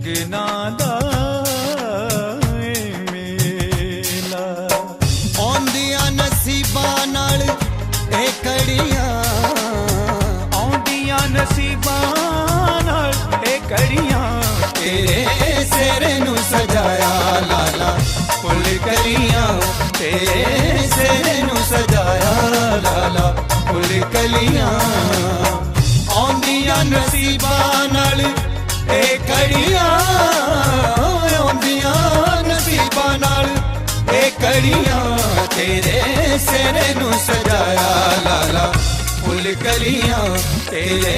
जुगना दा मेला आउंदियां नसीबां नाल ए कड़ियां आउंदियां नसीबां नाल ए कड़ियां तेरे सिर नू सजाया लाला फुल कलियां तेरे सिर नू सजाया लाला फुल कलियां आउंदियां नसीबां नाल ए कड़ियां आउंदियां नसीबां नाल ए कड़ियां तेरे सिर नू सजाया लाला फुल कलियां तेरे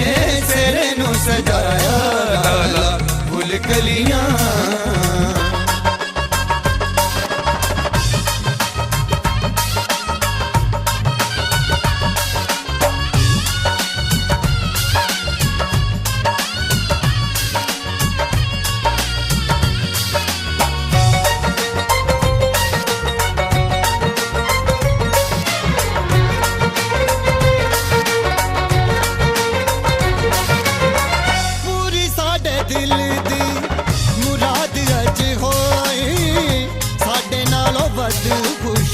सिर नू सजाया लाला फुल कलियां दिल दी मुराद अज होई साडे नालों वध खुश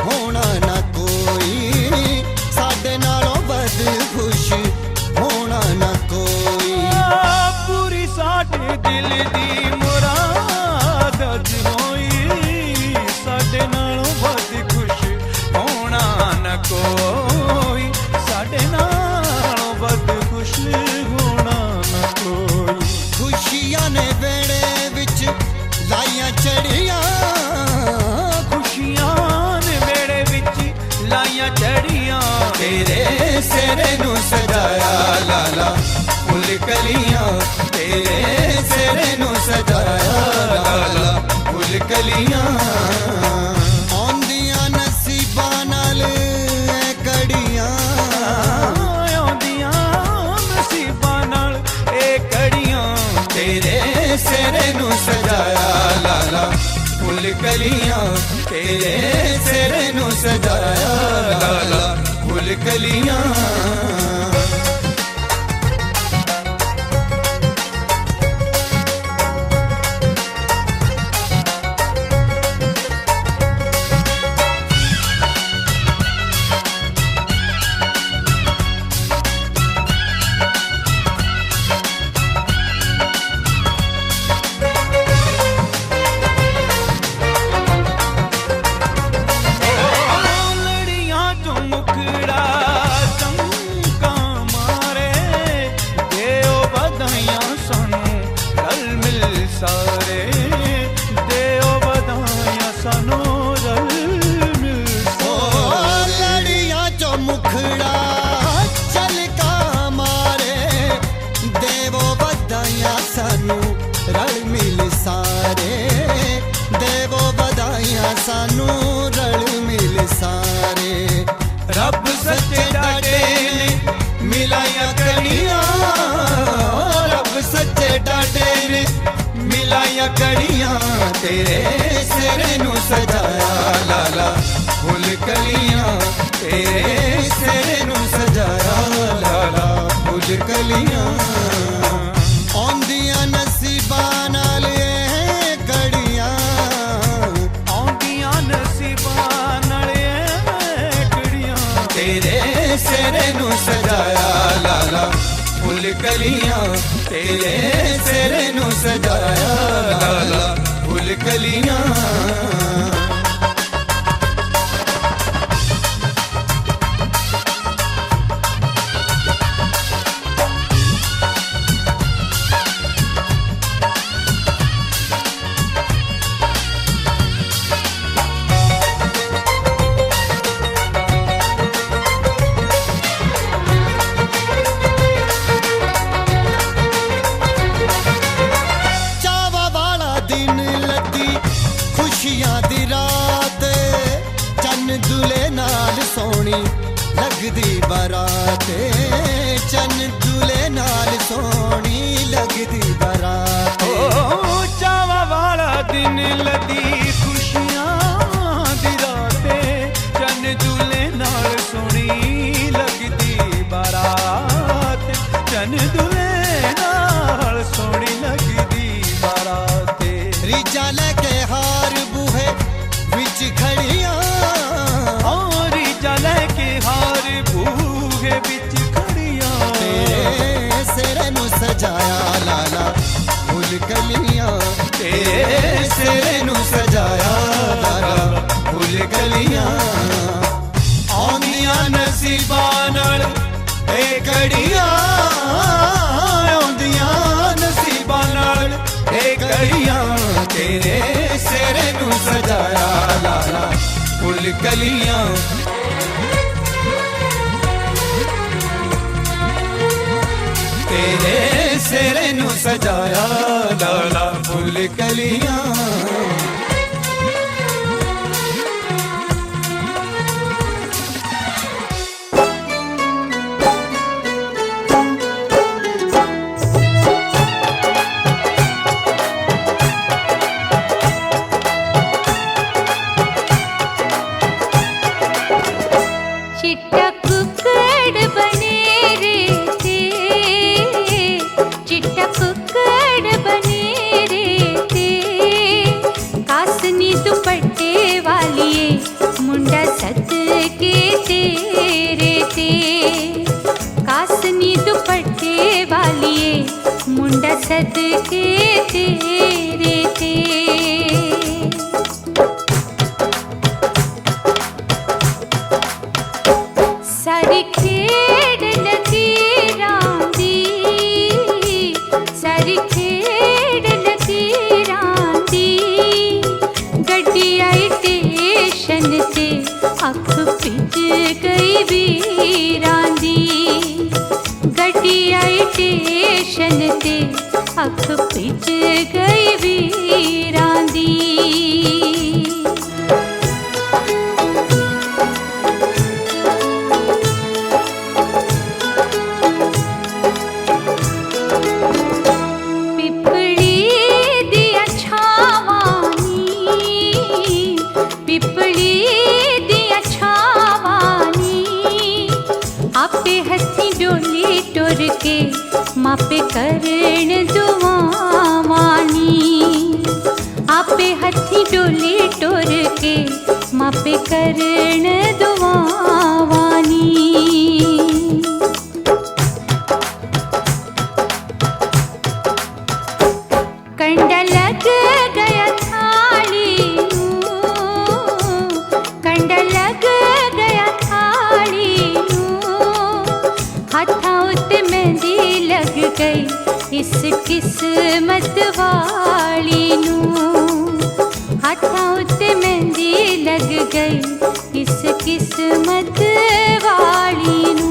होना ना कोई साडे नालों वध खुश होना ना कोई पूरी साडे दिल दी मुराद अज होई साडे नालों वध खुश होना ना कोई साडे नालों वध खुश होना ना कोई खुशियां ने वेड़े विच लाइयां चढ़ियां खुशियां ने वेड़े विच लाइयां चढ़ियां तेरे सिर नू सजाया लाला फुल कलियां तेरे सिर नू सजाया लाला फुल कलियां आउंदियां नसीबां नाल ए कड़ियां आउंदियां नसीबां नाल ए कड़ियां तेरे सिर नू सजाया लाला फुल कलियां तेरे सिर नू सजाया लाला फुल कलियां सारे देओ बधाइयां सानू रल मिल लड़ियां चो मुखड़ा चलका मारे देवो बधाइयां सानू रल मिल सारे देवो बधाइयां सानू रल मिल सारे रब सच्चे डाटे ने मिलाइयां कड़ियां रब सच्चे डाटे ने मिलाइयां कड़ियां तेरे सिर नू सजाया लाला फुल कलियां तेरे सिर नू सजाया लाला फुल कलियां आउंदियां नसीबां नाल ए कड़ियां आउंदियां नसीबां नाल ए कड़ियां तेरे सिर नू सजाया लाला फुल कलियां तेरे सिर नू सजाया लाला फुल कलियां खुशियां दी रात चन्न दुले नाल सोनी लगदी बारात चन्न दुले नाल सोनी लगदी बारात चावा वाला दिन लदी खुशियां दी रात चन्न दुले नाल सोनी लगदी बारात चन्न दुले नाल सोनी लगदी रीजा लेके हार बूहे विच खड़ियां औरी जले के हार बूहे बिच खड़ियां तेरे सिर नू सजाया लाला फुल कलियां तेरे सिर नू सजाया लाला फुल कलियां आउंदियां नसीबां नाल ए घड़ियां आउंदियां नसीबां नाल ए घड़ियां तेरे सिर नू सजाया लाला फुल कलियां तेरे सिर नू सजाया लाला फुल कलियां चिट्टा कुक्कड़ बने रे ते चिट्टा कुक्कड़ बने रे ते कासनी दुपट्टे वालिए मुंडा सद के तेरे ते कासनी दुपट्टे वालिए मुंडा सद के तेरे ते सारी खेड़ लकीरां दी सारी खेड़ लकीरां दी गड्डी आई स्टेशन ते अख पिच गई वीरां दी गड्डी आई स्टेशन ते अख पिच गई वीरां दी आपे हसी डोली टुर के मापे करण दुआवानी आपे हसी डोली टुर के मापे करण दुआवानी कंडा लग गया थाली कंडा लग गया थाली हाथा उत्ते मेहंदी लग गई इस किस्मत वाली नू हाथा उत्ते मेहंदी लग गई इस किस्मत वाली नू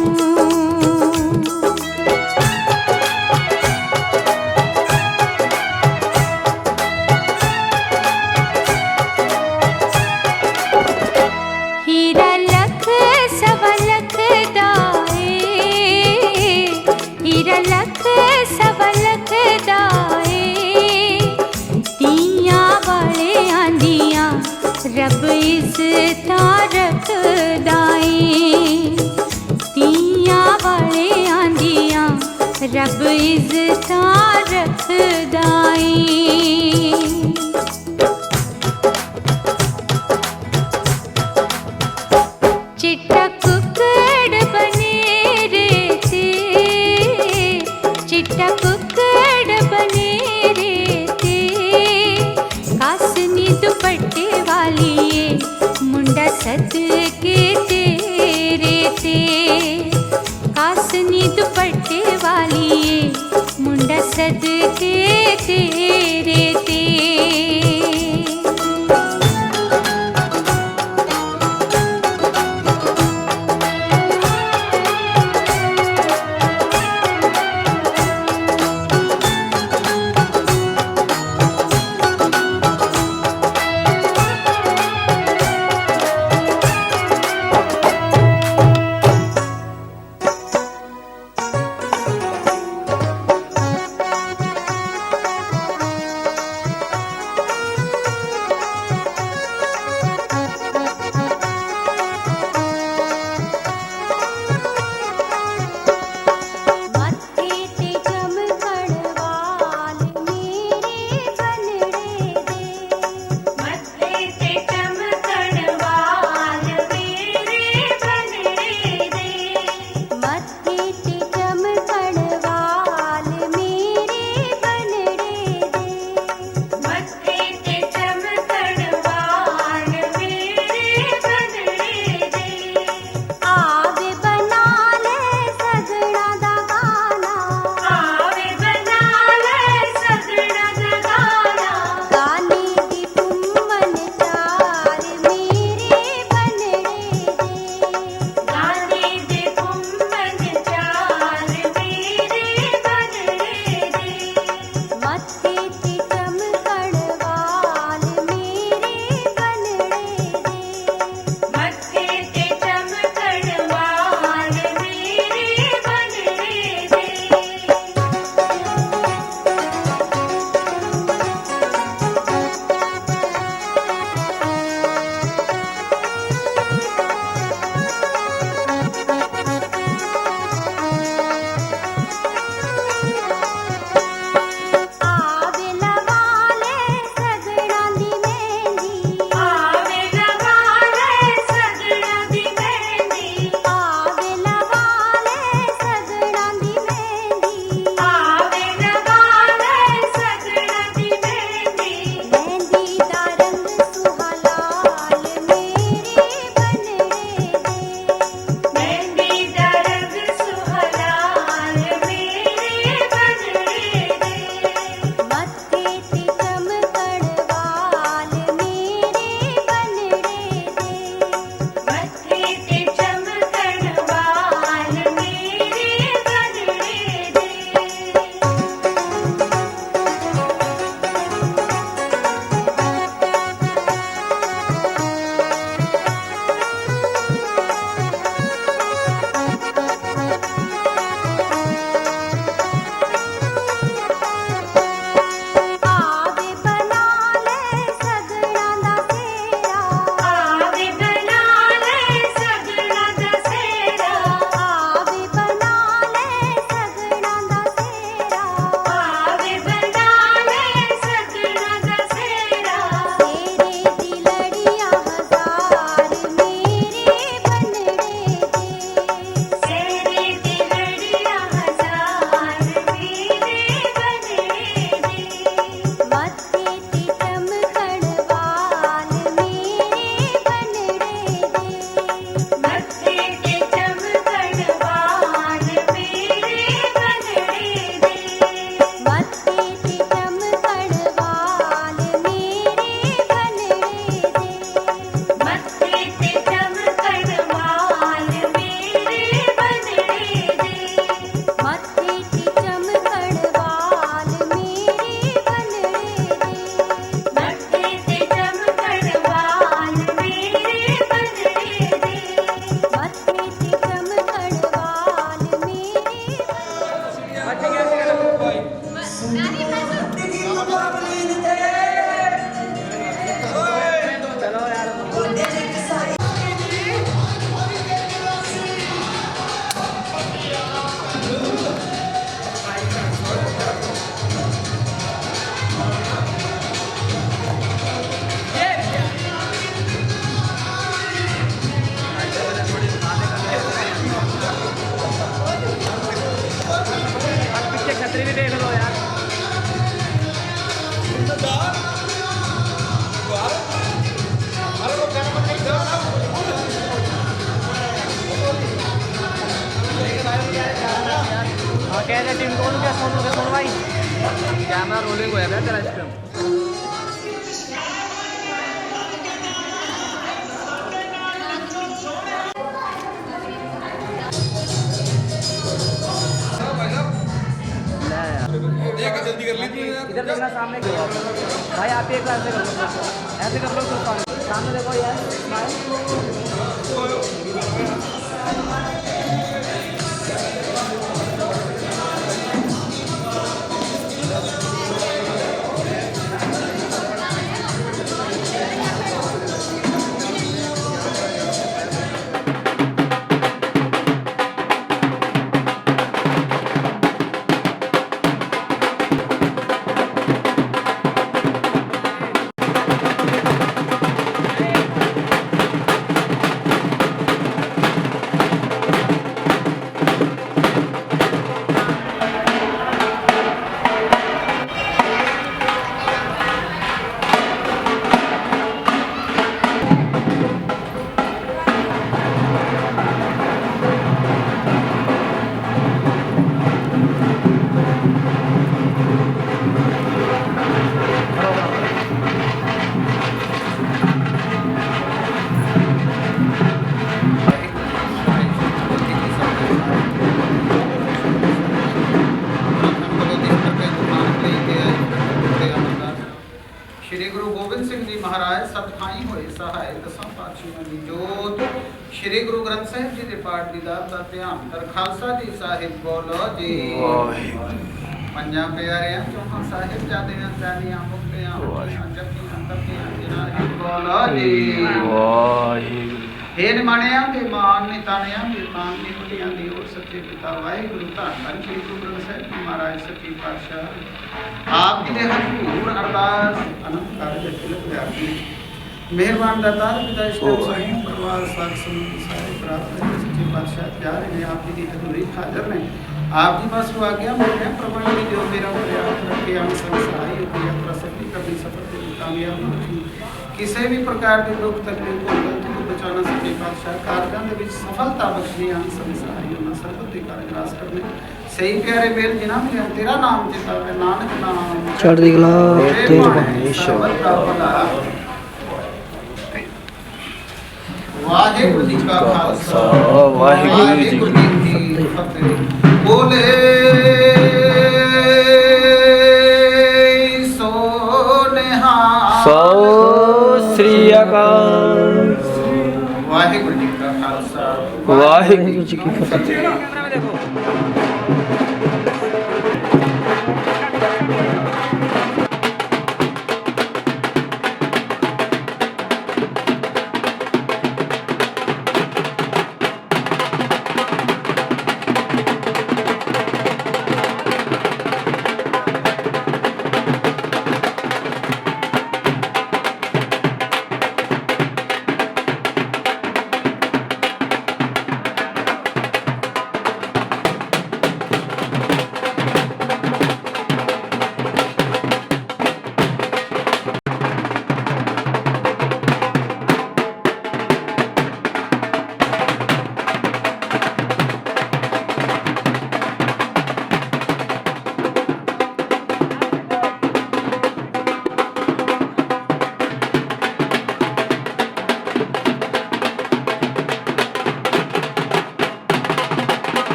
हीरा लख सवा लख दाए हीरा लख सवा लख दाए दियां वाले आंदियां रब इज्जतां रखदा ए कह रहे टीम कौन क्या सोनू भाई कैमरा रोलिंग होया है तेरा इस पे जल्दी कर ली तूने यार। इधर देखना सामने करो भाई आप एक बार ऐसे कर लो सामने देखो यार श्री गुरु गोबिंद सिंह जी महाराज सब थाई होए सहाय दसां पातशाहां दी जोत श्री गुरु ग्रंथ साहिब जी के पाठ दी दात दा ध्यान कर खालसा जी साहिब बोलो जी पंजा प्यारियां चौहां साहिब जादियां जानियां मुक्तियां जपियां तपियां जिन्हां बोलो जी वाहिगुरू हे निमाणियां ते मान निताणियां ते तान निपटियां दी और सच्चे पिता वाहिगुरू धੰन श्री गुरु ग्रंथ साहिब जी महाराज सच्ची पातशाह आप जी दे हजूर अरदास अनंत कारज तिलक व्यापी मेहरबान दातार पिता इष्ट समूह परिवार साथ समूह सारे प्रार्थना सच्चे पातशाह प्यारे ने आप जी की हजूरी हाजिर ने आप जी बस को आज्ञा मोटे प्रबंध की जो मेरा प्रयास रखे हम संसारी की यात्रा सफली कभी सफल से कामयाब होगी किसी भी प्रकार के दुख तकलीफ को गलती को बचाना सच्चे पातशाह कारजां दे विच सफलता बख्शनी हम संसारी होना सर्वति कारज रास करने सही प्यारे बेल जिन्हां में तेरा नाम चिता है नानक नाम चढ़दी कला तेरे बाणी वाहिगुरू जी का खालसा वाहिगुरू जी की फतेह बोले सो श्री अकाल वाहिगुरू जी का खालसा वाहिगुरू जी की फतेह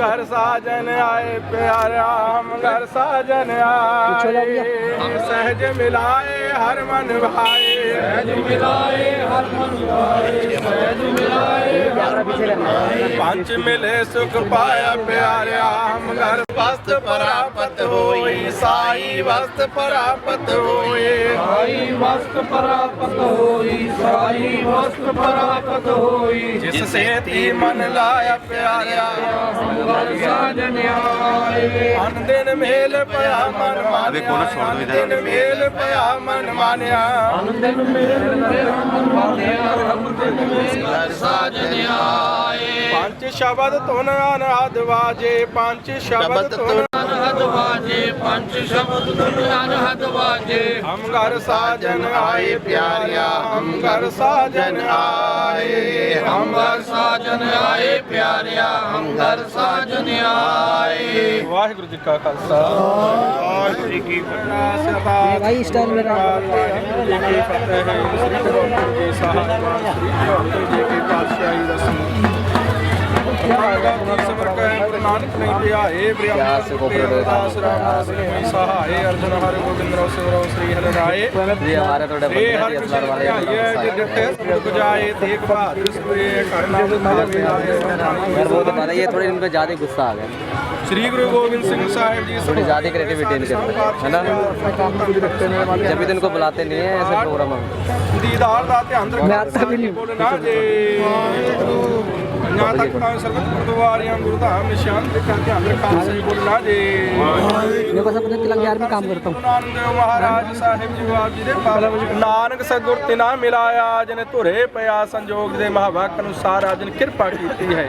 घर साजन आए प्यारा हम घर साजन आए सहज मिलाए हर मन भाए सहज मिलाए हर मन भाए सहज मिलाए पंच मिले सुख पाया प्यारा हम घर वस्त परापत होई साई वस्त परापत होई साई वस्त परापत होई साई वस्त परापत होई जिससे ती मन लाया प्यारा साजन आए अन दिन मेल पया मन मानिया अन दिन मेल पया मन मानिया अन दिन मेल पया मन मानिया अन दिन मेल साजन आए पंच शब्द धुन अनहद वाजे पंच शब्द धुन अनहद वाजे पंच शब्द धुन अनहद वाजे हम घर साजन आए प्यारिया हम घर साजन आए हम घर साजन आए प्यारिया हम घर साजन आए वाहिगुरु जी का खालसा वाहिगुरु जी की फतेह भाई स्टाइल मेरा वाहिगुरु जी की फतेह है श्री गुरु अर्जन जी साहब श्री गुरु अर्जन जी की पातशाही रस्म नानक नहीं पिया हे प्रियदास रामदास में सहाय अर्जुन हर गोविंद रो सिमरो श्री हरि राय ये हमारे थोड़े बंदे असर वाले ये जिते रुक जाए देख बहादुर से करना यार वो तो ये थोड़े इनको ज्यादा गुस्सा आ गया श्री गुरु गोविंद सिंह साहिब जी थोड़ी ज्यादा क्रिएटिविटी इनके है ना जब भी इनको बुलाते नहीं है ऐसे प्रोग्राम दीदार दा ध्यान रखना मैं आता भी नहीं बोलना जी ना तक पांच सर्वत गुरुद्वारियां गुरुधाम निशान देखा ध्यान रखा सही बोलना जी मेरे को सब तिलक यार में काम करता हूं नानक देव महाराज साहिब जी आप जी दे पाला नानक सतगुर तिना मिलाया जिने धुरे पिया संजोग दे महावाक अनुसार आज ने कृपा की है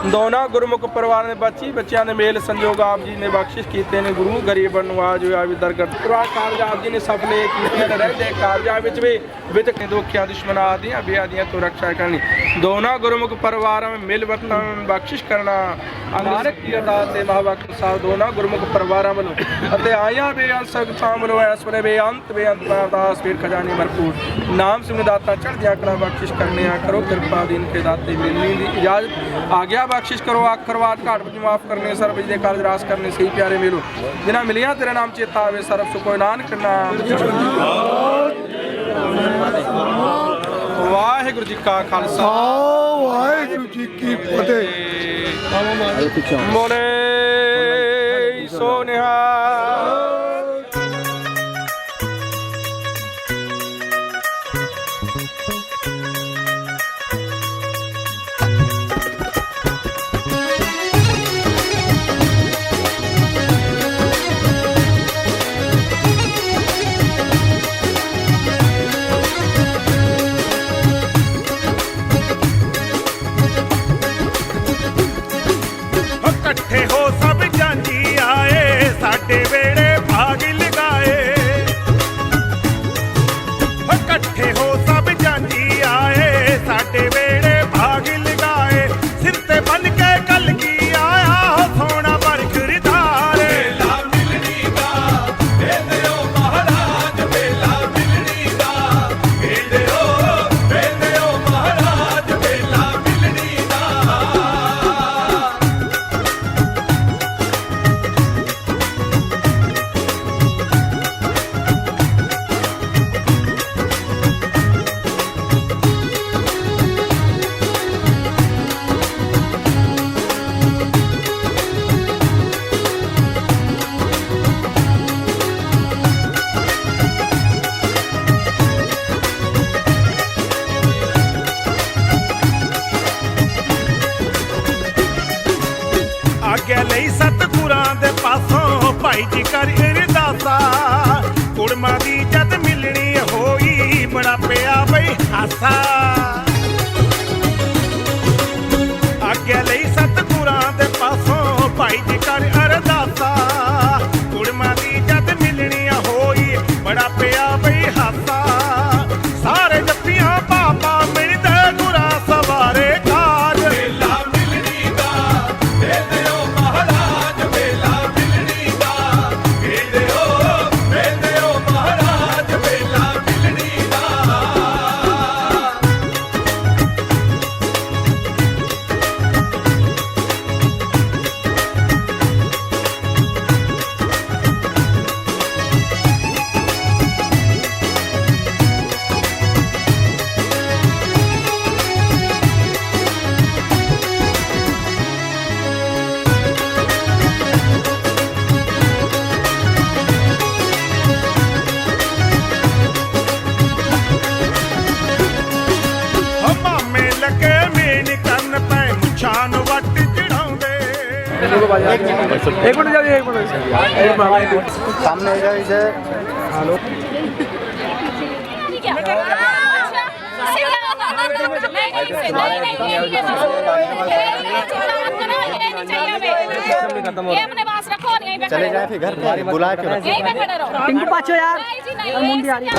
दोना गुरमुख परिवार ने बच्ची बच्चियां ने मेल संजोग आप जी ने बख्शिश कीते ने गुरु गरीब नवाज होया भी दरगत परिवार कारज आप जी ने सफले कीते ने रहते कारजा विच भी विच दुखिया दुश्मन आदियां बेआदियां तो रक्षा करनी दोना गुरमुख परिवार में मिल वतन बख्शिश करना नानक की अरदास ते महावाक अनुसार दोना गुरमुख परिवार वालों अते आया बेअंत संगतां वालों ऐसवेले बेअंत अरदास फिर खजाने भरपूर नाम सिमर दाता चढ़दियां कला बख्शिश करने करो कृपा दीन के दाते मिलनी दी इजाजत आज्ञा बख्शिश करो आखरवाद घाट पर माफ करने सर्व दे कार्य रास करने सही प्यारे मिलो जिन्हें मिलिया तेरा नाम चेता आवे सर्व सुख नानक नाम वाहिगुरु जी का खालसा वाहिगुरु जी की फतेह बोले सो निहाल इकट्ठे हो सब जांजी आए साडे वेड़े भाग लगाए इकट्ठे हो सब जांजी आए साडे वेड़े भाग लगाए सिर ते बन के कल की आया हो सोना बरखरदार मेला मिलनी दा वेंदे ओ महाराज मेला मिलनी दा वेंदे ओ महाराज मेला मिलनी दा आग्या लई सतगुरां दे पासों भाई जी कर अरदासा कुड़मा दी जद मिलनी होई बड़ा पिया बई हासा आग्या लई सतगुरां दे पासों भाई जी कर अरदासा कुड़मा दी जद मिलनी होई बड़ा पिया बई हासा सारे जप्पियां बाबा मिलदे गुरा सवारे कार मेला मिलनी दा वेंदे ओ महाराज मेला मिलनी दा वेंदे ओ महाराज मेला मिलनी दा एक मिनट जाइए, एक मिनट सामने इधर हेलो चले जाए फिर घर पे बुला के टिंकू पाछो यार मुंडी आ रही है।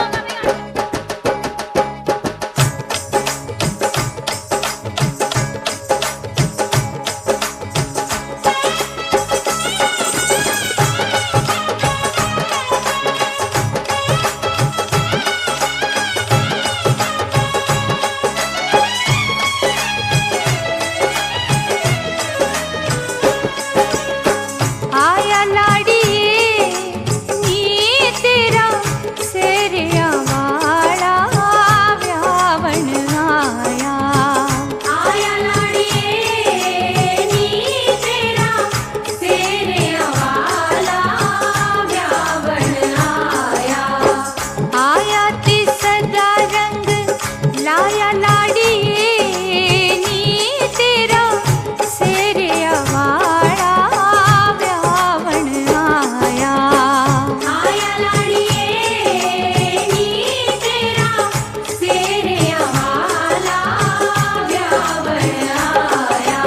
आया लाड़िए नी तेरा सेरिया वाला व्यावन आया। आया लाड़िए नी तेरा सेरिया वाला व्यावन आया। आया ते सदा रंग लाया लाड़िए नी तेरा सेरिया वाला व्यावन आया। आया लाड़िए नी तेरा सेरिया वाला व्यावन आया।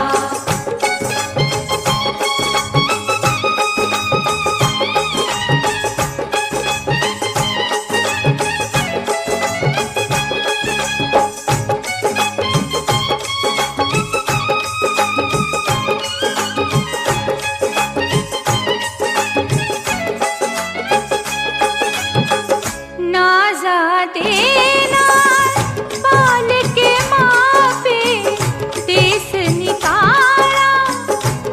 नाजा देना पाल के मापे देश निकाला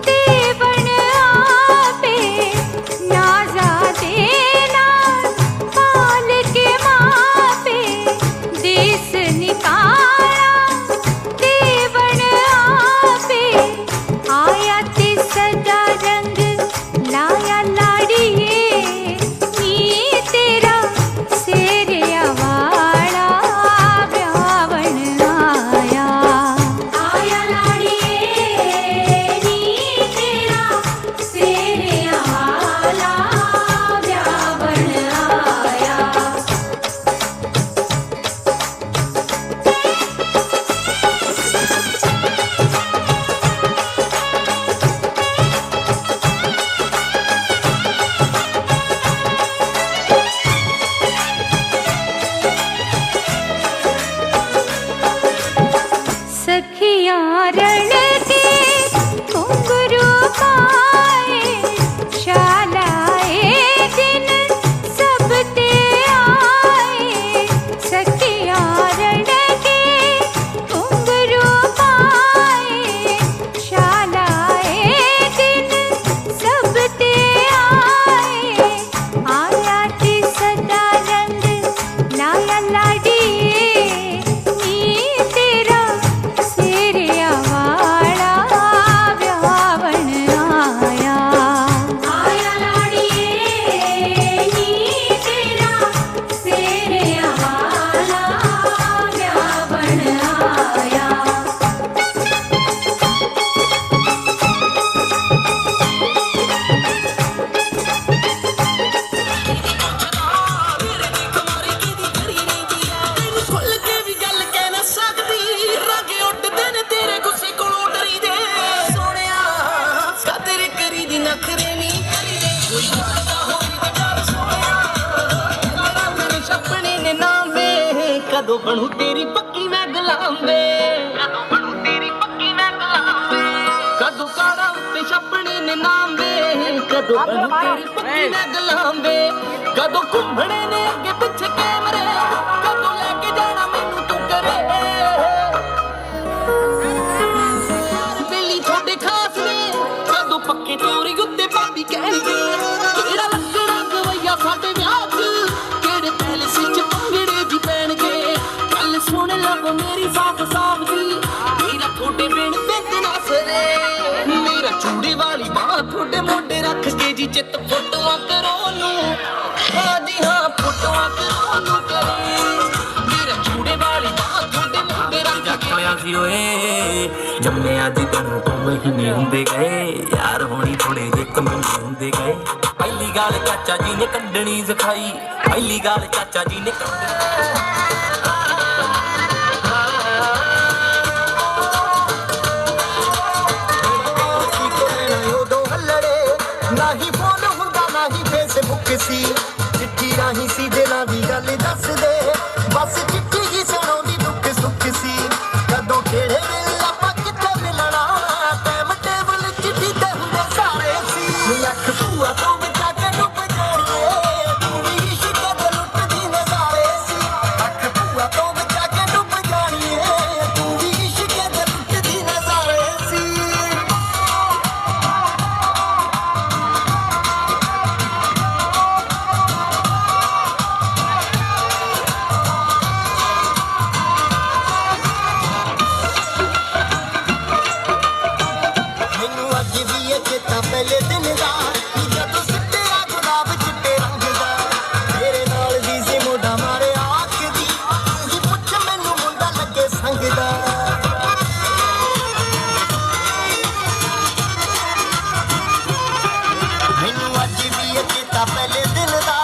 देवन आपे। नाजा देना पाल के मापे देश निकाला देवन आपे। आया ते सदा रंग लाया लाड़िए नी तेरा सेरिया वाला व्यावन आया। आया लाड़िए नी तेरा सेरिया वाला व्यावन आया। सखियाँ रण के घुंघरू पाए शालाए दिन सब ते आए। सखियाँ रण के घुंघरू पाए शालाए दिन सब ते आए। आया ते सदा रंग लाया लाड़िए नी तेरा सेरिया वाला व्यावन आया। आया लाड़िए नी तेरा सेरिया वाला व्यावन आया। ਖੁੱਲ ਕੇ ਵੀ ਗੱਲ ਕਹਿ ਨਾ ਸਕਦੀ ਰੰਗ ਉੱਡਦੇ ਨੇ ਤੇਰੇ ਗੁੱਸੇ ਕੋਲੋਂ ਡਰੀ ਦੇ ਸੋਹਣਿਆ ਕਦਰ ਕਰੀ ਦੀ ਨਖਰੇ ਨਹੀਂ ਕਰੀਦੇ ਕੋਈ ਜਾਣਦਾ ਹੋਈ ਤੇ ਗੱਲ ਸੋਹਣਿਆ ਮੇਰਾ ਮੇਰੇ ਸੁਪਨੇ ਨੇ ਨਾਮ ਵੇ ਕਦੋਂ ਬਣੂ ਤੇਰੀ ਪੱਕੀ ਮੈਂ ਗੁਲਾਮ ਵੇ ਕਦੋਂ ਬਣੂ ਤੇਰੀ ਪੱਕੀ ਮੈਂ ਗੁਲਾਮ ਵੇ ਕਦੋਂ ਕਾੜਾ ਉੱਤੇ ਸੁਪਨੇ ਨੇ ਨਾਮ ਵੇ ਕਦੋਂ ਬਣੂ ਤੇਰੀ ਪੱਕੀ ਮੈਂ ਗੁਲਾਮ ਵੇ ਕਦੋਂ ਘੁੰਮਣੇ ਨੇ ਅੱਗੇ ਪਿੱਛੇ ਕੈਮਰੇ ਕਦੋਂ ਲੈ ਕੇ ਜਾਣਾ ਮੈਨੂੰ ਤੂੰ ਕਰੇ ਯਾਰ ਬੇਲੀ ਤੁਹਾਡੇ ਖਾਸ ਨੇ ਕਦੋਂ ਪੱਕੇ ਤੋਰੀ ਉੱਤੇ ਭਾਬੀ ਕਹਿਣਗੇ ਕਿਹੜਾ ਲੱਗਣਾ ਗਵਈਆ ਸਾਡੇ ਵਿਆਹ 'ਚ ਕਿਹੜੇ ਪੈਲਸ 'ਚ ਭੰਗੜੇ ਦੀ ਪੈਣਗੇ ਗੱਲ ਸੁਣ ਲਵੋ ਮੇਰੀ ਸਾਫ ਸਾਫ ਜੀ ਮੇਰਾ ਤੁਹਾਡੇ ਬਿਨ ਬਿੰਦ ਨਾ ਸਰੇ ਮੇਰਾ ਚੂੜੇ ਵਾਲੀ ਬਾਹ ਤੁਹਾਡੇ ਮੋਢੇ ਰੱਖ ਕੇ ਜੀ ਚਿੱਤ ਫੋਟੋਆਂ ਕਰੋ ਨੂੰ ਜੀ ਹਾਂ ਫੋਟੋਆਂ ਕਰੋ ਨੂੰ ਕਰੇ ਮੇਰਾ ਚੂੜੇ ਵਾਲੀ ਬਾਹ ਤੁਹਾਡੇ ਮੋਢੇ ਰੱਖ ਕੇ ਹੋਇਆ ਸੀ ਓਏ जम्मे आज दिन तो महीने हुंदे गए यार होनी थोड़े जे कमीने हुंदे गए पहली गाल चाचा जी ने कड्डनी सिखाई पहली गाल चाचा जी ने ना ही फोन हुंदा ना ही फेसबुक सी चिट्ठी राही सीधे ना दी गल दस दे बस चिट्ठी ही सुनाउंदी दुख सुख सी कदों खेड़े वेले आपां किथे मिलना टाइम टेबल चिट्ठी ते हुंदे सारे सी अख भूआ तो बचा के डुब जाणीए तू भी इश्क दे लुटदी नज़ारे सी अख भूआ तो बचा के डुब जाणीए तू भी इश्क दे लुटदी नज़ारे सी पहले दिन दा जदों सिੱਟਿਆ गुलाब चिट्टे रंग दा तेरे नाल दी सी मोढा मारे आख दी तू ही पुੱਛ मैनू मुंडा लगे संग दा मैनू अज भी चेता पहले दिन दा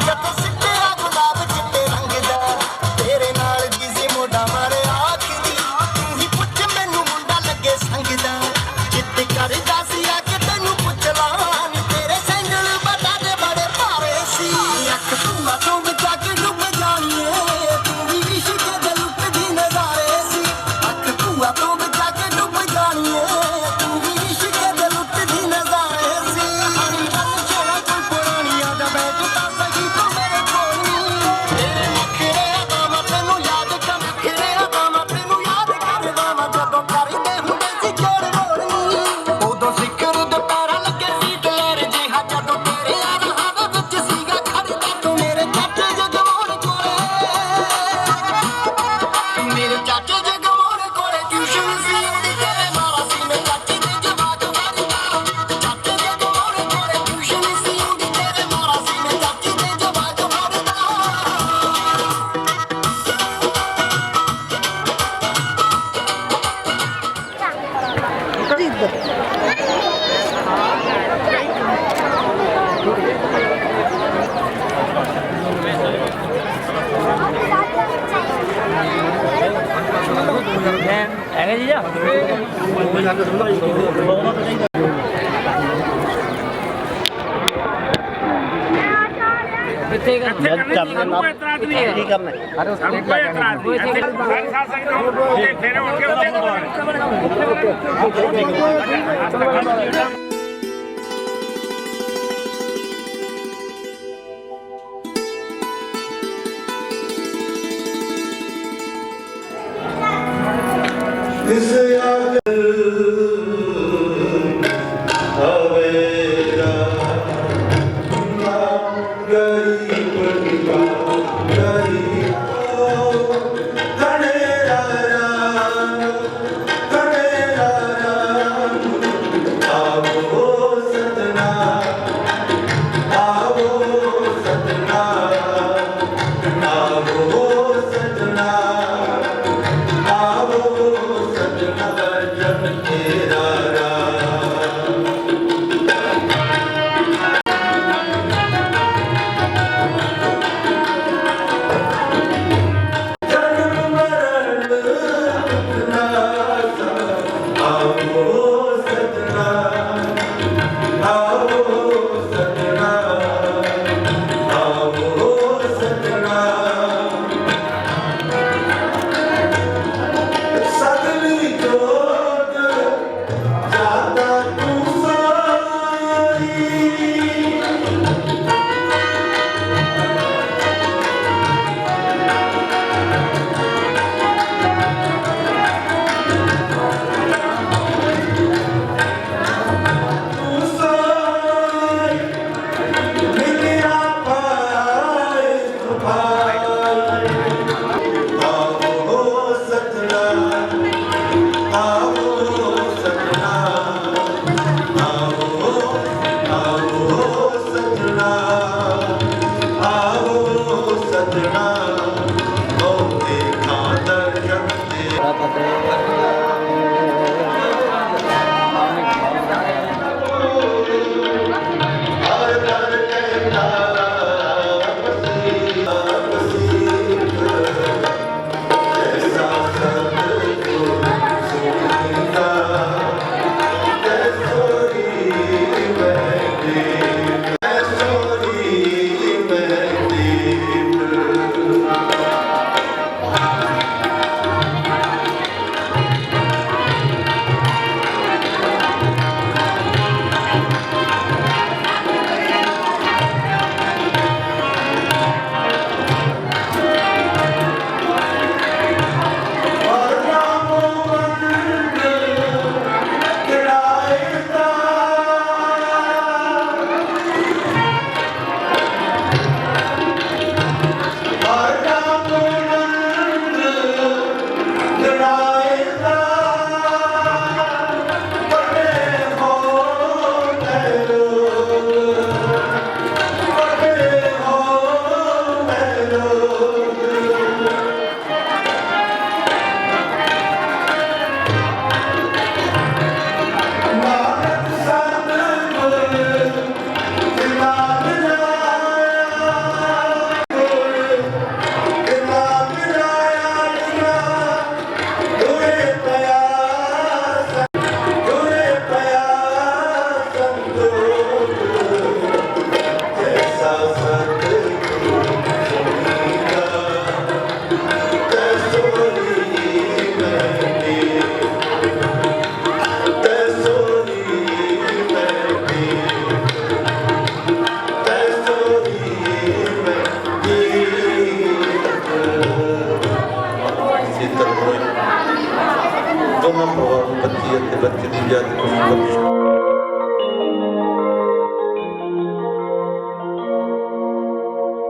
जदों सिੱਟਿਆ गुलाब चिट्टे रंग दा तेरे नाल दी सी मोढा मारे आख दी तू ही पुੱਛ मैनू मुंडा लगे संग दा चित करदा सी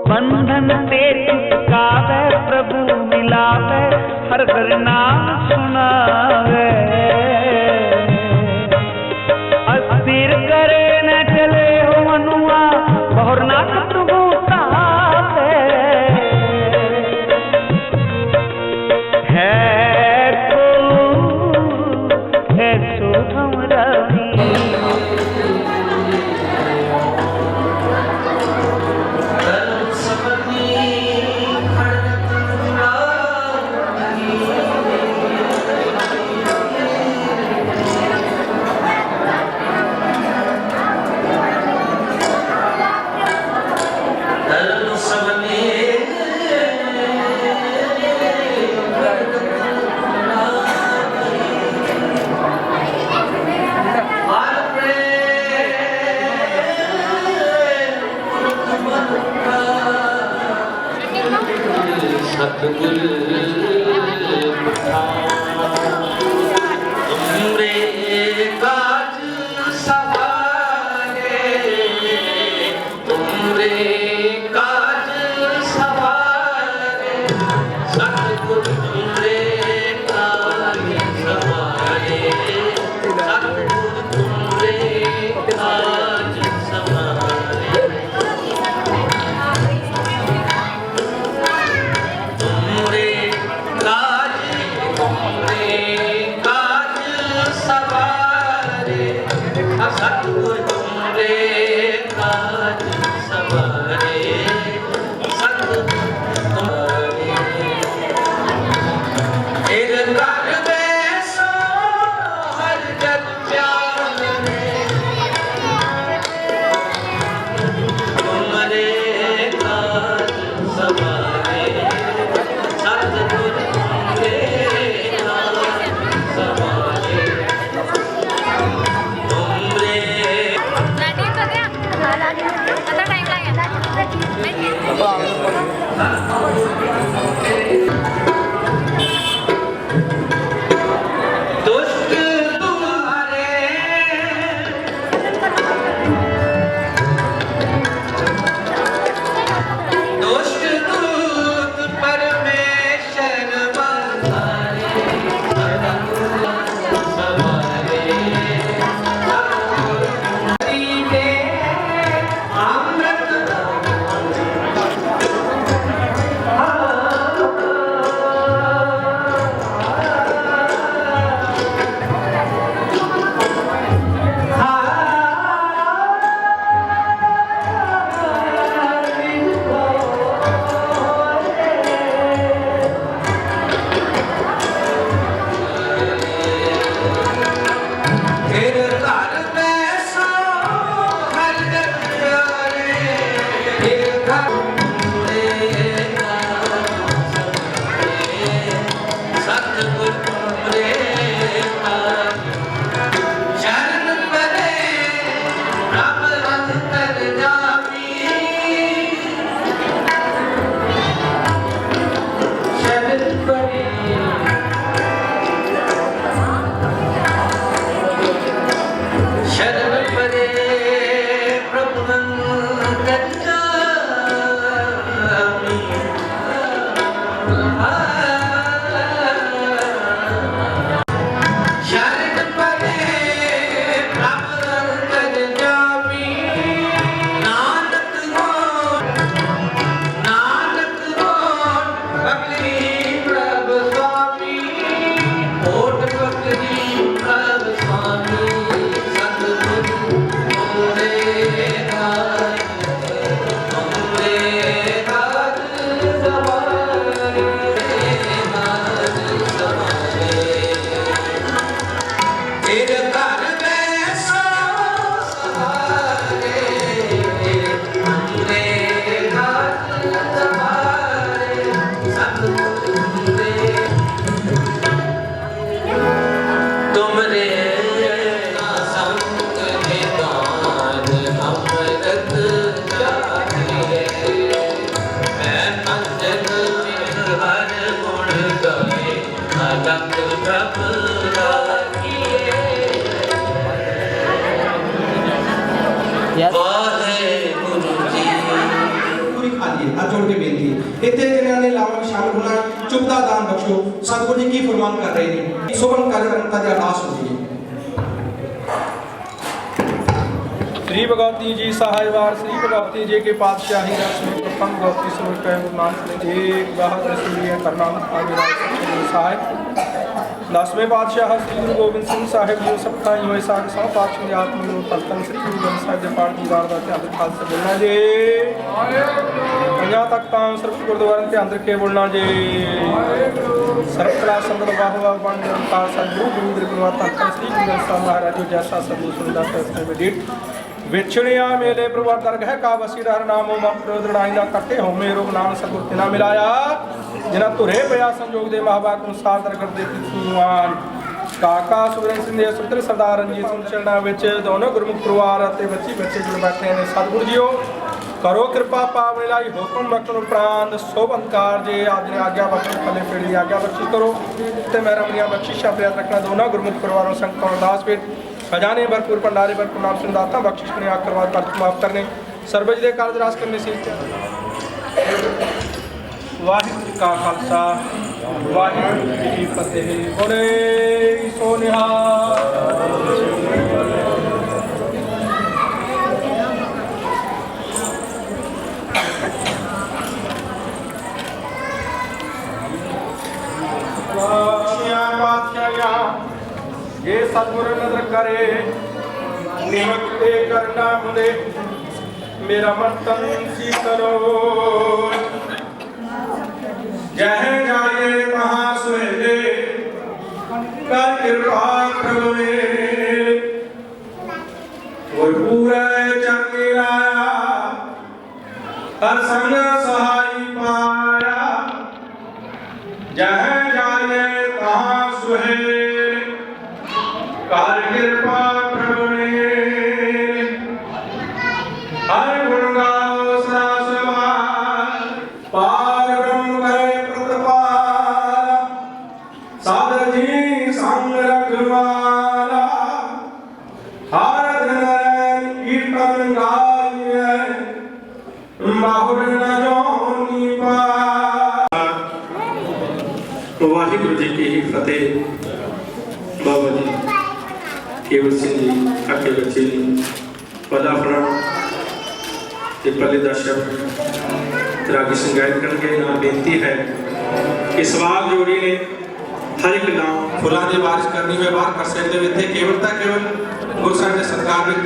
बंधन से छुटकावे प्रभु मिलावे हर घर नाम सुनावे अस्थिर करे न चले हो मनुआ और ना प्रभु साथे है सो हमरा हाँ पूरी खाली हाथ जोड़ के बेनती इतने जिन्होंने ने लावा में शामिल होना चुपदा दान बख्शो सतगुरु जी की फरमान कर रहे हैं सुबह कार्यक्रम का अरदास होती है। श्री भगवती जी सहायवार श्री भगवती जी के पातशाही में प्रथम भगवती स्वरूप एक बहादुर सूर्य करनाम सहाय 10वें पातशाह श्री गुरु गोबिंद सिंह साहिब जी सबका वैसाख सौ पातशाह आत्म तलतन श्री गुरु ग्रंथ साहिब के पाठ दीदार का ध्यान खालसा बोलना जी पंजा तक तां सर्व गुरुद्वारे के अंदर के बोलना जी सर्व कला संगत वाह वाह बन निरंकार सतगुरु गुरु गुरुमाता श्री गुरु ग्रंथ साहिब महाराज जो जैसा सभी सुंदर से विदित विछड़िया मेले प्रवर दरगह का वसीडर नामो मप्रदृढ़ाई ना कटे हो मेरो नाम सतगुरु तिना मिलाया जिना तुरे पया संजोग दे महाभाग अनुसार दर कर देती सुवान काका सुरेंद्र सिंह दे सुत्र सरदार रंजीत सिंह चरणा विच दोनों गुरमुख परिवार ते बच्चे जुड़ बैठे ने सतगुरु जीओ करो कृपा पावने लाई हुक्म बख्शो प्राण शोभनकार जे आदि आज्ञा बख्शो फले पीड़ी आज्ञा बख्शी करो ते मेरा मनिया बख्शिश प्रयास रखना दोनों गुरमुख परिवारों संग दास पेट खजाने भरपूर भंडारे भरपूर नाम सुनदाता बख्शिश ने आशीर्वाद कर माफ करने सर्वज दे कार्य रास करने से वाहिगुरू का खालसा वाहिगुरू जी की फतेह बोले सोनिहा ये सतगुरु नजर करे निमकते करना मुझे मेरा मन तन सी करो जह जाए वहाँ सुहेले कर कृपा प्रभु वो पूरे चंगे आया हर संग सहाय पाया जह जाए वहाँ सुहेले कर कृपा प्रभु ने हर गुण गाओ सदा सवार पार ब्रह्म करे प्रतिपाल साधु जी संग रखवाला हर दिन कीर्तन गाइए बाहुर न जोनी पा। वाहिगुरु जी की फतेह। बाबा जी केवल सिंह जी आके बच्चे जी पहला अपना पहले दर्शक रागी संगायन करके नाम बेनती है कि सवाल जोड़ी ने हर एक नाम फुला की बारिश करनी में बाहर कर सकते हुए थे केवल गुरु साहब ने सरकार में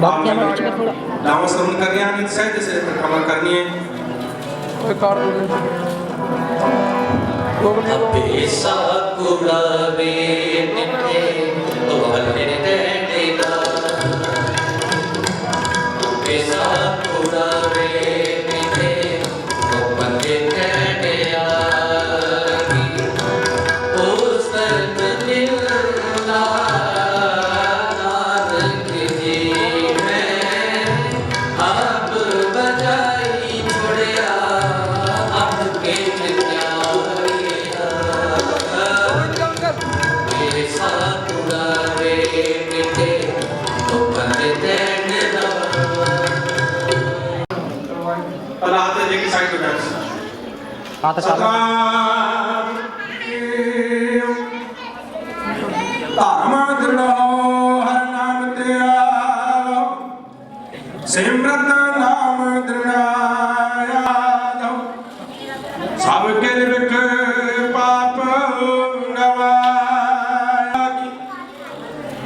नाम श्रवण करने आने सहज से अमल करनी है अपेसा कुरावे निठे तो हले देना अपेसा कुरावे निठे तो बंदे देना ओ सर्व दिलना नानक जी मैं आप बजाई छोड़िया आपके सिमरत नाम दृढ़ाया सब गिरविक पाप गवाया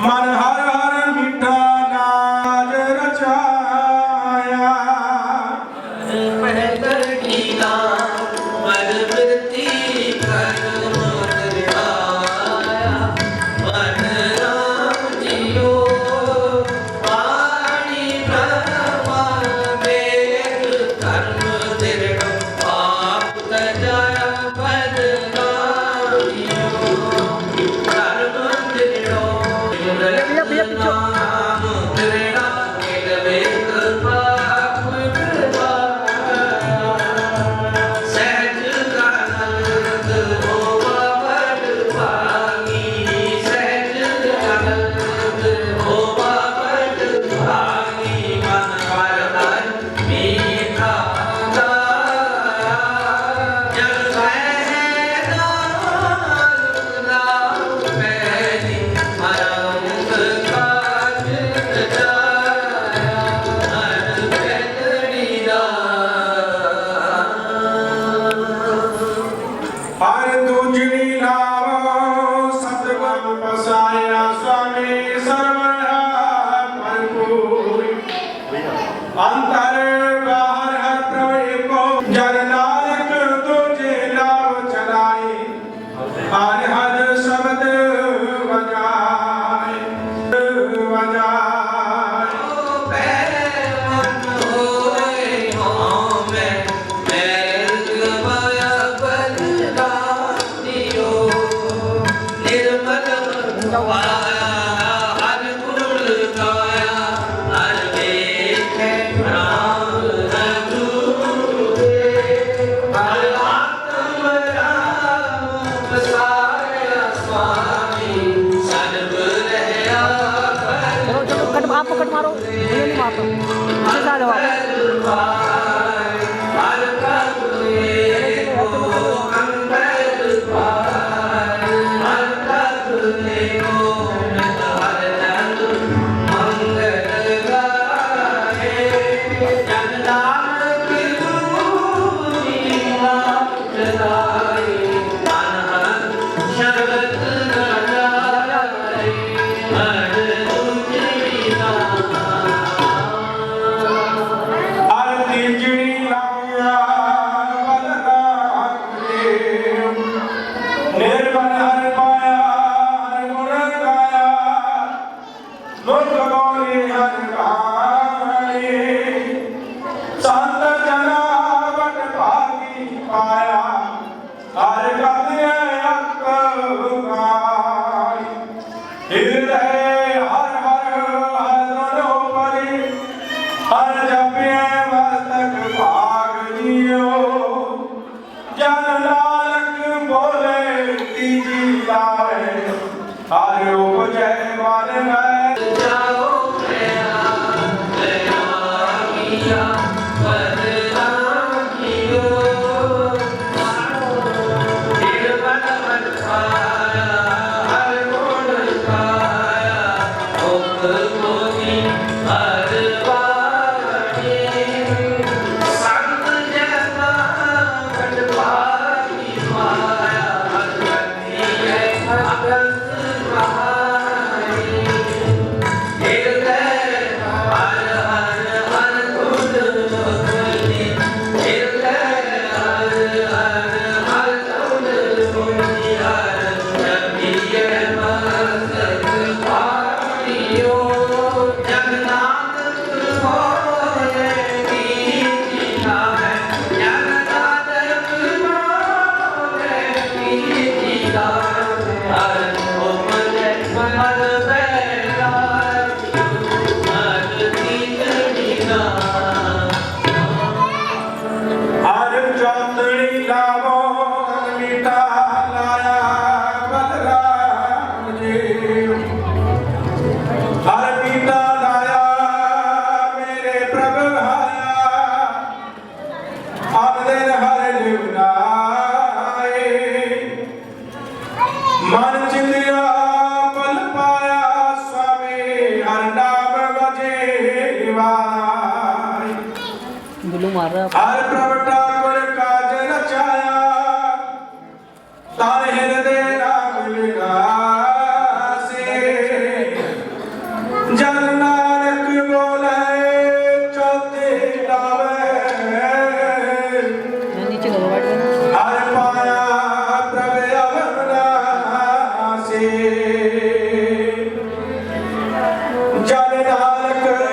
मन हर हर मीठा नाज रचाया महतर कीना मन वृत्ति कर मोदराया मन राम जियो वाणी प्रमा वेद कर्म दृढ़ पाप तजाया अंतर बाहर हर प्रभु को जन नानक तुझे नाम चलाए हर हर शब्द बजाए बजाए पकड़ मारो मुझे नहीं मारता मुझे जा जाओ हर प्रभ ठाकुर काज रचाया तारे हृदय राम विलासे जन नानक बोले चौथे गावे हर पाया प्रभ अवनासे जन नानक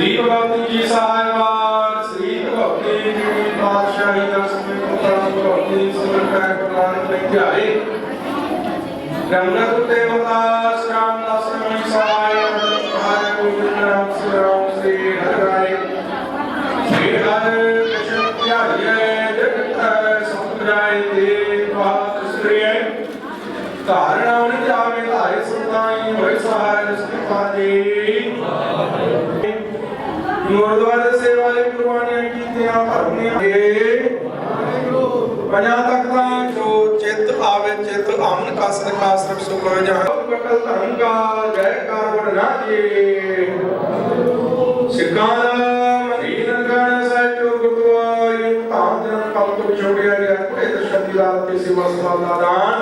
श्री भगवती जी साहिबान श्री भगवती जी पातशाही दसवें भगवती सुरकार प्रदान प्रत्याय रंगत देवता श्याम दसवें सहाय हरे गोविंद राम श्री हरे श्री हरे कृष्ण प्यारे जगत समुद्राय देवात श्री कारण जावे लाए सुनाई वै सहाय सुपाजी गुरुद्वारे सेवाएं कुर्बानियां की त्या भरने बजा तकता जो चित आवे चित अमन का सदका सब सुख हो जाए कटल धर्म का जयकार वरना जी सिकाना मदीना गाना साहिब गुरुद्वारे ताम जन कल तो छोड़िया गया कोई दर्शन दिलार के सेवा सवाल दान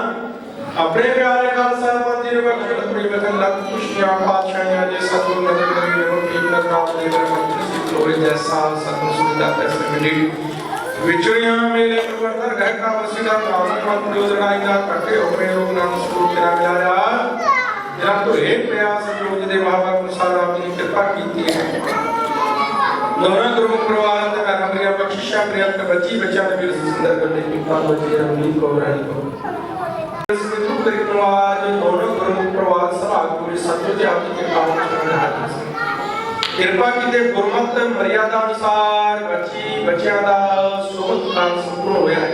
अपने प्यारे खालसा मंदिर में अपनी वतन लग खुशियां बादशाहियां जे सतगुरु नजर करी रोटी नजरात दे लोरे जैसा सतगुरु सुविधा तैसे मिली विचुरियां मेरे प्रवर्तन घर का वसीला कामन मत जो जड़ाईगा कटे होवे लोग नाम सुख तेरा मिलाया जरा तो एक प्रयास जो दे बाबा को सारा अपनी कृपा कीती है दोनों गुरु परिवार ते मैं मेरा बख्शिशा प्रियंक बच्ची बच्चा ने भी सुंदर करने की बात होती है रमणीक को रानी को आज दोनों गुरु प्रवास पूरी संतोष आपकी कृपा की दे गुरमत मर्यादा अनुसार बच्ची बच्चियां दा सोवंत काल संपूर्ण होया है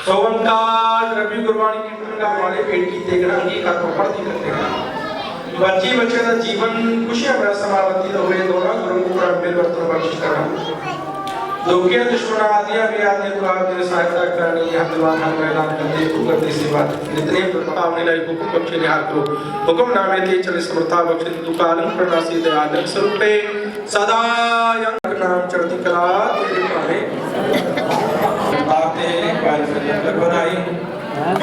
सोवंत काल रवि गुरबाणी कीर्तन का हमारे बेटी देखना अंगीकार को पढ़ती करते हैं बच्ची बच्चे का जीवन खुशियां भरा समावती हुए दोनों गुरु को परिवर्तन बख्शिश करना दुखिया दुश्मन आदिया भी आदि को आपने सहायता करनी है हरदवान हम मैदान करते करते सेवा जितने प्रतापने लाई हुकुम बख्शे निहार करो हुकुम नामे ते चले समर्था बख्शे दुकालन प्रणासी दे आदम स्वरूपे सदा यंग नाम चढ़ती कला तेरे पाने बातें पाल से बनाई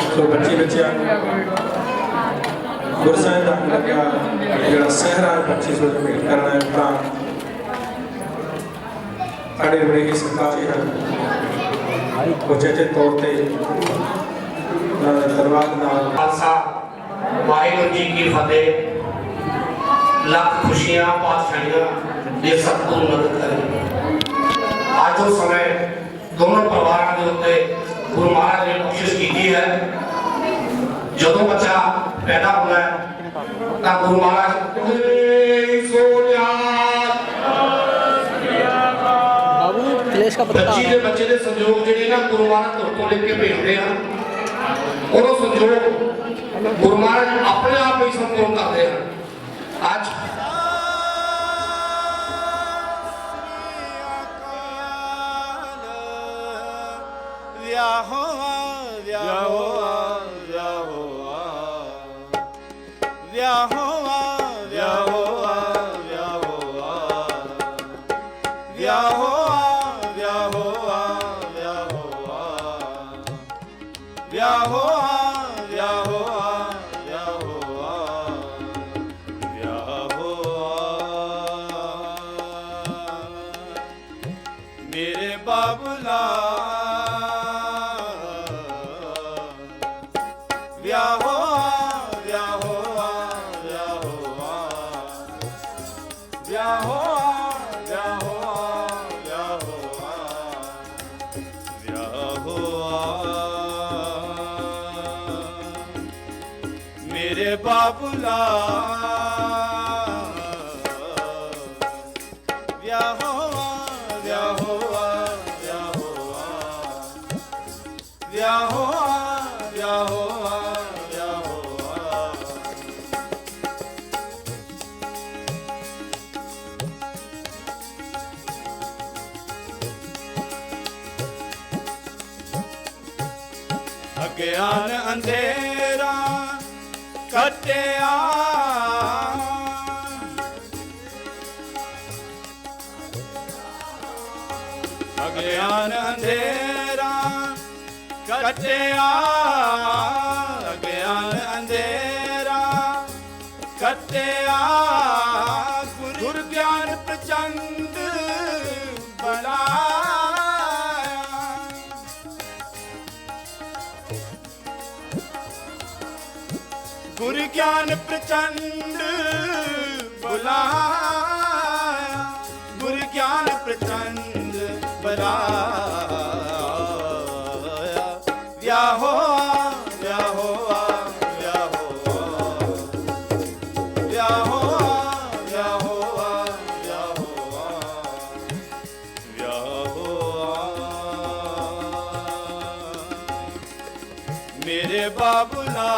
तो बच्चे बच्चियां गुरसाई दा लगा जेड़ा सहरा बच्चे सो करना है प्राण अड़े बड़े की सरकार है उचित तौर पे दरबार नाल खालसा वाहिगुरू जी की फतेह लख खुशियां पातशाहियां दे सतगुरु मदद करें आज वो समय दोनों परिवारों के उत्ते गुरु महाराज ने कोशिश की है जदों बच्चा पैदा होना है तो गुरु महाराज बच्चे के संयोग जिहड़े ना गुरु महाराज तो लेके भेजते हैं और संयोग गुरु महाराज अपने आप ही संपूर्ण करते हैं आज मेरे बाबुला मेरे बाबुला अज्ञान अंधेरा कटिया अज्ञान अंधेरा कटिया अज्ञान अंधेरा कटिया गुरु ज्ञान प्रचंड बनाया गुरु ज्ञान प्रचंड बुलाया गुरु ज्ञान प्रचंड बुलाया व्याहो व्याहो व्याहो व्याहो व्याहो व्याहो मेरे बाबुला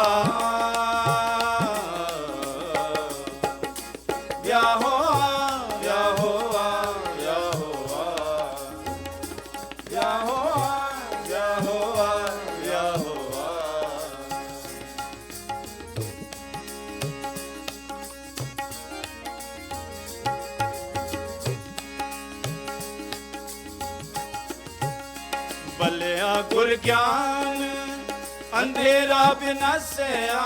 व्याहो व्याहो व्याहो व्याहो व्याहो व्याहो बलिया गुर ज्ञान अंधेरा बिनसया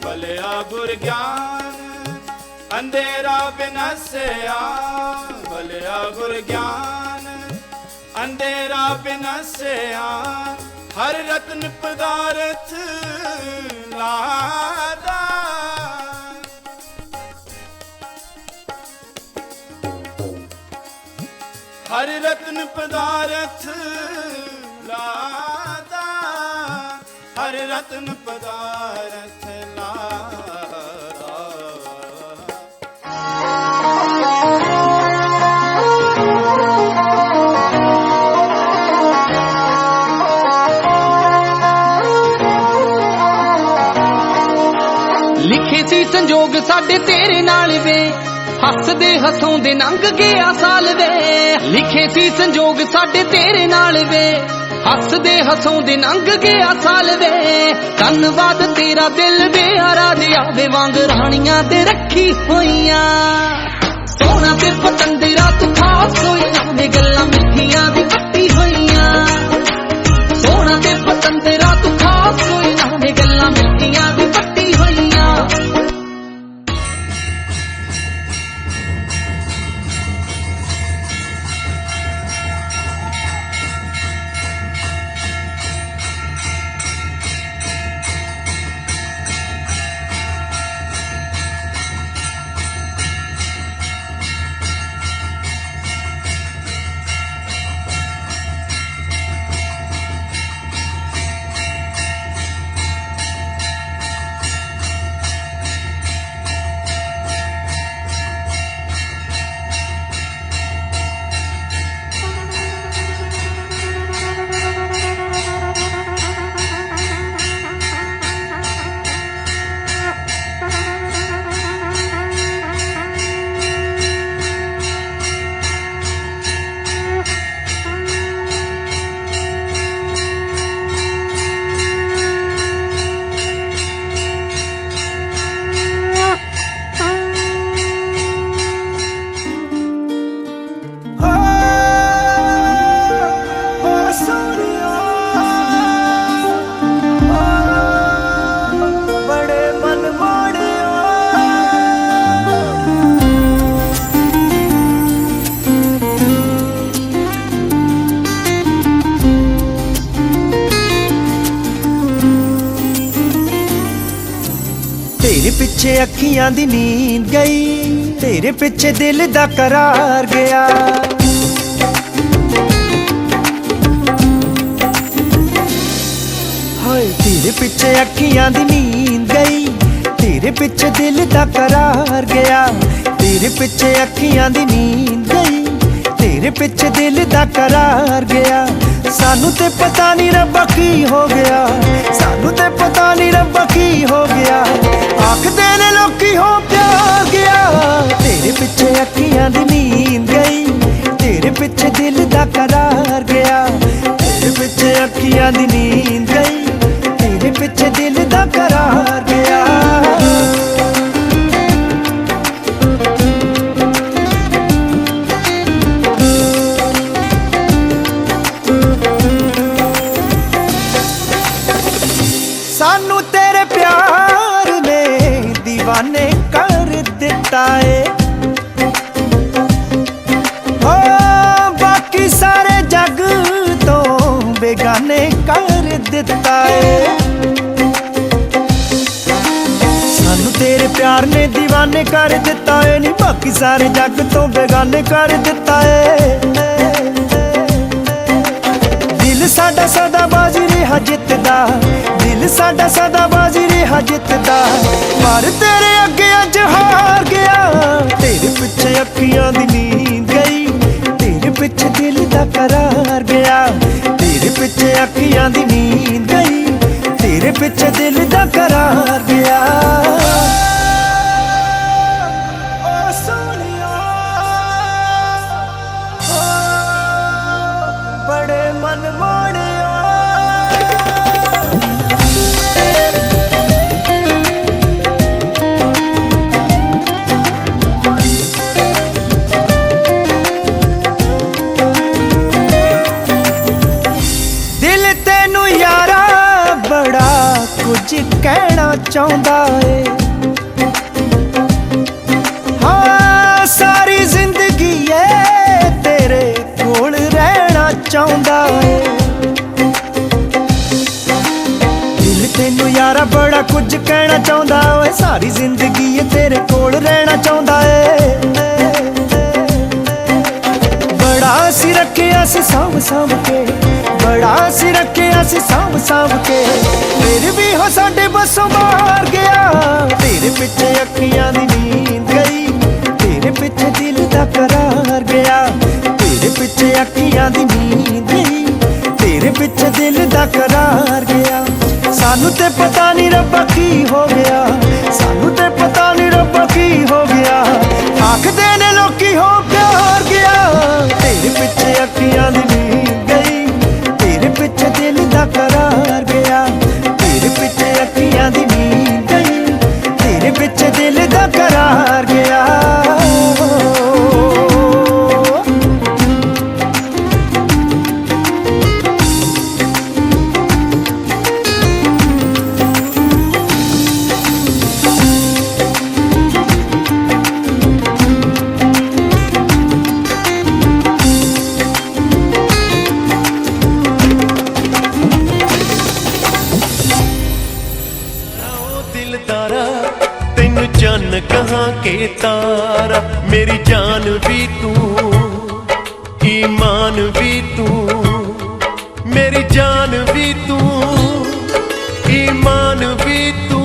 बलिया गुर ज्ञान अंधेरा बिनसया बलिया गुर ज्ञान अंधेरा बिनसया हर रत्न पदार्थ लादा हर रत्न पदार्थ लादा हर रत्न पदार्थ लिखे सी संजोग साडे तेरे नाल वे हसदे हसाउंदे लंघ गया साल वे लिखे सी संजोग साडे तेरे नाल वे हसदे हसाउंदे लंघ गया साल वे धन्नवाद तेरा दिल वे आराधिया वे वांग राणियां ते रखी होइयां सोना ते पतंदरा तू खास होइयां वे गल्लां मिठियां दी पट्टी होइयां सोना ते पतंदरा तू खास होइयां वे गल्लां मिठियां दी पट्टी होइयां तेरे पिछे अखियां दी नींद गई तेरे पिछे दिल दा करार गया हाय तेरे पिछे अखियां दी नींद गई तेरे पिछे दिल दा करार गया तेरे पिछे अखियां दी नींद गई तेरे पिछे दिल दा करार गया सानू ते पता नहीं रब्बा की हो गया सानू ते पता नहीं रब्बा की हो गया आखदे ने लोकी हो प्यार गया तेरे पिछे अखियां दी नींद गई तेरे पिछे दिल दा करार गया तेरे अखियां दी नींद गई, तेरे पिछे दिल दा करार गया। सानू तेरे प्यार ने दीवाने कर दिता है, हो बाकी सारे जग तो बेगाने कर दिता है। सानू तेरे प्यार ने दीवाने कर दिता है, नी बाकी सारे जग तो बेगाने कर दिता है। दिल साडा सदा बाजी रहा जितदा, दिल साडा सदा बाजी रहा जितदा, पर तेरे अगे अज हार गया। तेरे पिछे अखियां दी नींद गई, तेरे पिछे दिल दा करार गया। तेरे पिछे अखियां दी नींद गई, तेरे पिछे दिल दा करार गया। ओ सोनिया, ओ बड़े मन मोड़िया। दिल तेनू यारा बड़ा कुछ कहना चाहता है, हाँ सारी जिंदगी है तेरे कोल रहना चाहता है। दिल तेनू यारा बड़ा कुछ कहना चाहता है, सारी जिंदगी है तेरे कोल रहना चाहता है। बड़ा सी रखिया सी सांभ सांभ के, बड़ा सी रखिया सी सांभ सांभ के, फिर भी हो साडे बसों मार गया। तेरे पिछे अखियां दी नींद गई, तेरे पिछे दिल दा करार गया। तेरे पिछे अखियां दी नींद गई, तेरे पिछे दिल दा करार गया। सानू ते पता नहीं रब्बा की हो गया, सानू ते पता नहीं रब्बा की हो गया। आखदे ने लोकी हो प्यार गया। तेरे पिछे अखियां दी नींद गई, तेरे पिछे दिल दा करार गया। तेरे पिछे अखियां दी नींद गई, तेरे पिछे दिल दा करार गया। जान कहाँ के तारा, मेरी जान भी तू, ईमान भी तू, मेरी जान भी तू, ईमान भी तू।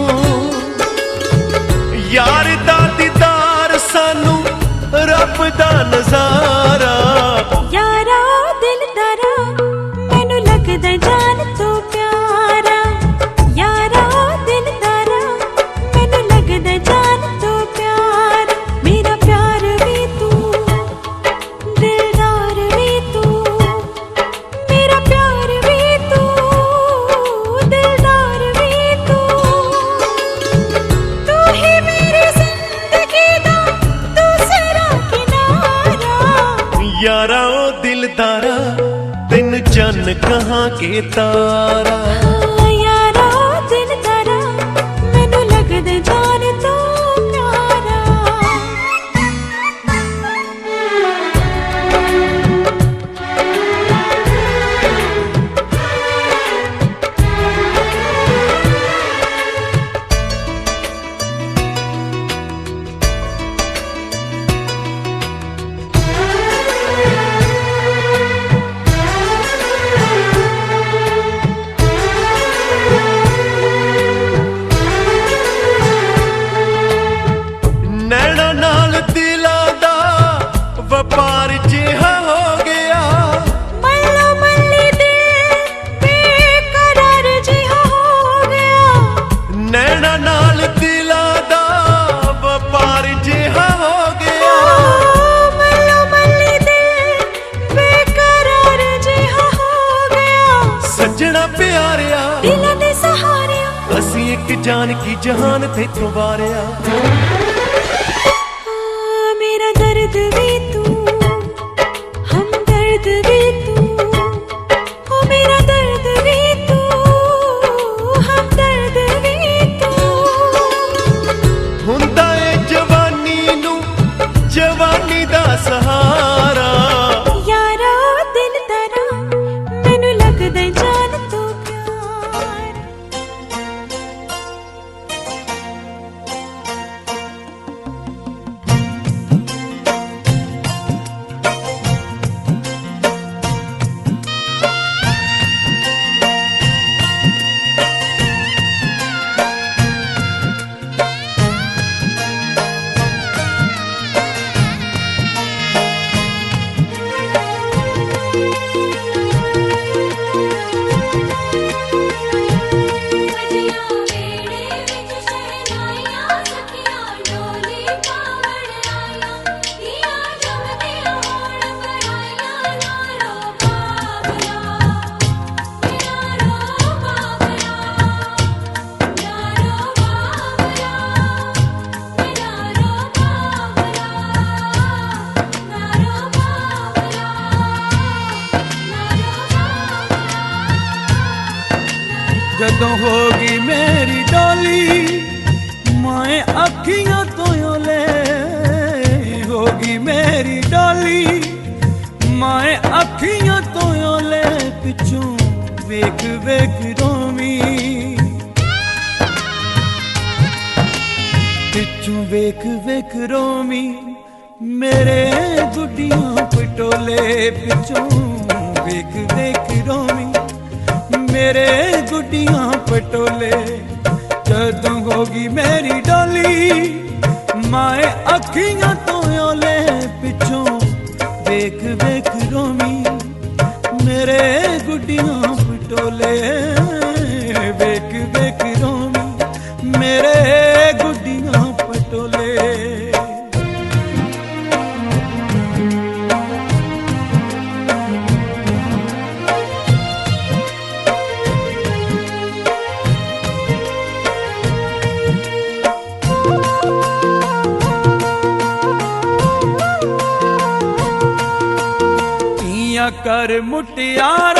यार दा दीदार सानू रब दा नजारा। यारा दिल तारा मैनू लगदा जान तो प्यारा। यारा दिल तारा मैनू लगदा जान तो प्यारा। मेरा प्यार भी तू, दिलदार भी तू, मेरा प्यार भी तू, दिलदार भी तू। तू ही मेरी जिंदगी दा दूसरा किनारा। यारा ओ दिलदारा तेन चन कहाँ के तारा। यारा दिल तारा मैनू लगदा जान तो प्यारा। जान की जहान थे वारिया। मेरा दर्द भी तू, हम दर्द भी तू, ओ मेरा दर्द भी तू, हम दर्द भी तू। हुंदा ए जवानी नू जवानी दा सहारा, यारा दिन तारा मैनू लगदा जान तो प्यार। जदों होगी मेरी डोली मैं अखियां तो ओले, होगी मेरी डोली मैं अखियां तो ओले, पिछों वेख वेख रोमी, पिछों वेख वेख रोमी, मेरे गुड्डियां पटोले, पिछों वेख वेख रोमी, मेरे गुड्डियां पटोले। जदों होगी मेरी डोली मैं अखियां तो ओले, पिछों वेख वेख रोमी, मेरे गुड्डियां पटोले, वेख वेख रोमी, मेरे गुड्डियां पटोले। कर मुटियारा